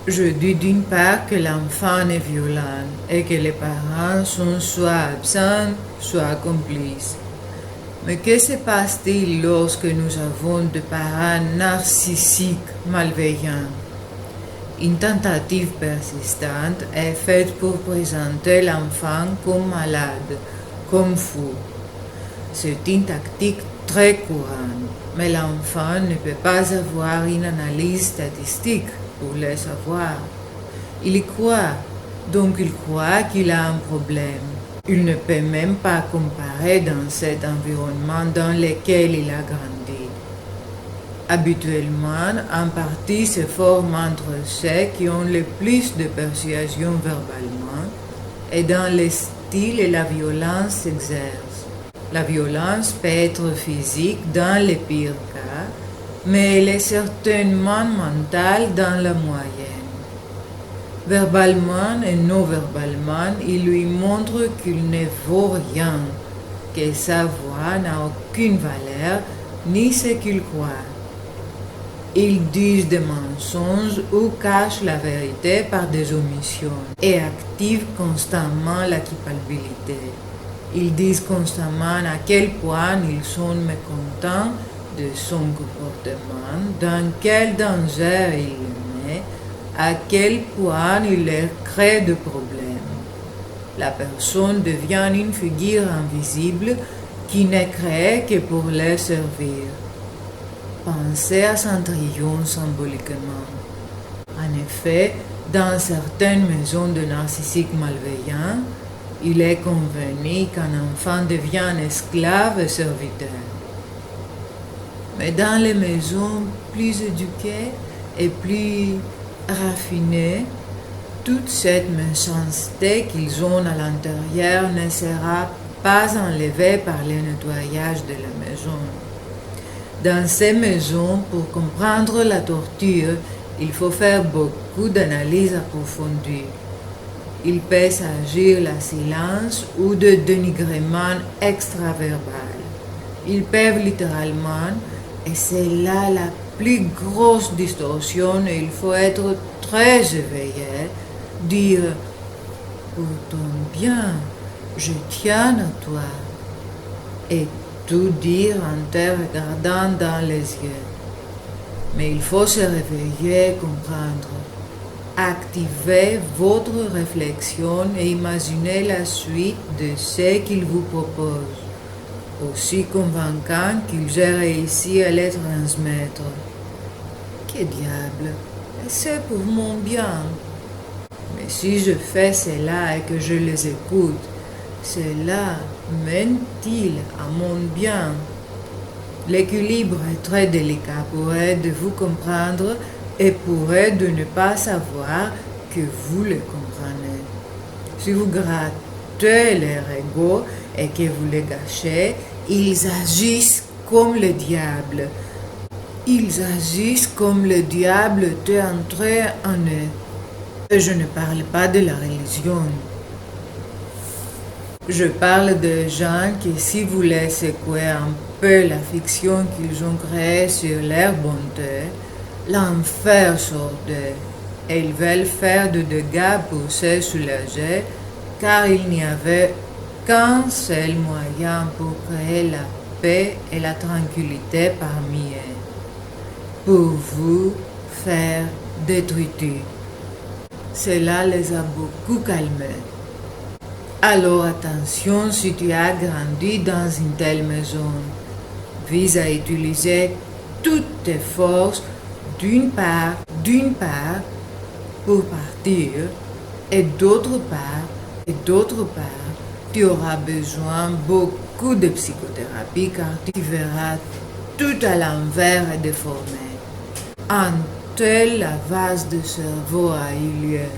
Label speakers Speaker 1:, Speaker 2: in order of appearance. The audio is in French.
Speaker 1: Je dis d'une part que l'enfant est violent et que les parents sont soit absents, soit complices. Mais que se passe-t-il lorsque nous avons des parents narcissiques malveillants? Une tentative persistante est faite pour présenter l'enfant comme malade, comme fou. C'est une tactique très courante, mais l'enfant ne peut pas avoir une analyse statistique pour le savoir. Il y croit, donc il croit qu'il a un problème. Il ne peut même pas comparer dans cet environnement dans lequel il a grandi. Habituellement, un parti se forme entre ceux qui ont le plus de persuasion verbalement et dans le style et la violence s'exerce. La violence peut être physique dans les pires cas, mais elle est certainement mentale dans la moyenne. Verbalement et non verbalement, il lui montre qu'il ne vaut rien, que sa voix n'a aucune valeur, ni ce qu'il croit. Ils disent des mensonges ou cachent la vérité par des omissions et activent constamment la culpabilité. Ils disent constamment à quel point ils sont mécontents de son comportement, dans quel danger il met, à quel point il leur crée de problèmes. La personne devient une figure invisible qui n'est créée que pour les servir. Pensez à Cendrillon symboliquement. En effet, dans certaines maisons de narcissiques malveillants, il est convenu qu'un enfant devient esclave et serviteur. Mais dans les maisons plus éduquées et plus raffinées, toute cette méchanceté qu'ils ont à l'intérieur ne sera pas enlevée par le nettoyage de la maison. Dans ces maisons, pour comprendre la torture, il faut faire beaucoup d'analyses approfondies. Il peut s'agir de silence ou de dénigrement extraverbal. Ils peuvent littéralement, et c'est là la plus grosse distorsion, et il faut être très éveillé, dire « Pour ton bien, je tiens à toi » et tout dire en te regardant dans les yeux. Mais il faut se réveiller et comprendre. Activez votre réflexion et imaginez la suite de ce qu'il vous propose, aussi convaincant qu'il ait réussi à les transmettre. Que diable, c'est pour mon bien. Mais si je fais cela et que je les écoute, cela mène-t-il à mon bien? L'équilibre est très délicat pour être de vous comprendre et pour être de ne pas savoir que vous le comprenez. Si vous grattez leur ego et que vous les gâchez, ils agissent comme le diable. Ils agissent comme le diable est entré en eux. Et je ne parle pas de la religion. Je parle de gens qui, si vous les secouez un peu la fiction qu'ils ont créée sur leur bonté, l'enfer sort d'eux, et ils veulent faire de dégâts pour se soulager, car il n'y avait qu'un seul moyen pour créer la paix et la tranquillité parmi eux, pour vous faire détruire. Cela les a beaucoup calmés. Alors attention, si tu as grandi dans une telle maison, vise à utiliser toutes tes forces d'une part, pour partir, et d'autre part, tu auras besoin beaucoup de psychothérapie car tu verras tout à l'envers et déformé. Un tel lavage de cerveau a eu lieu.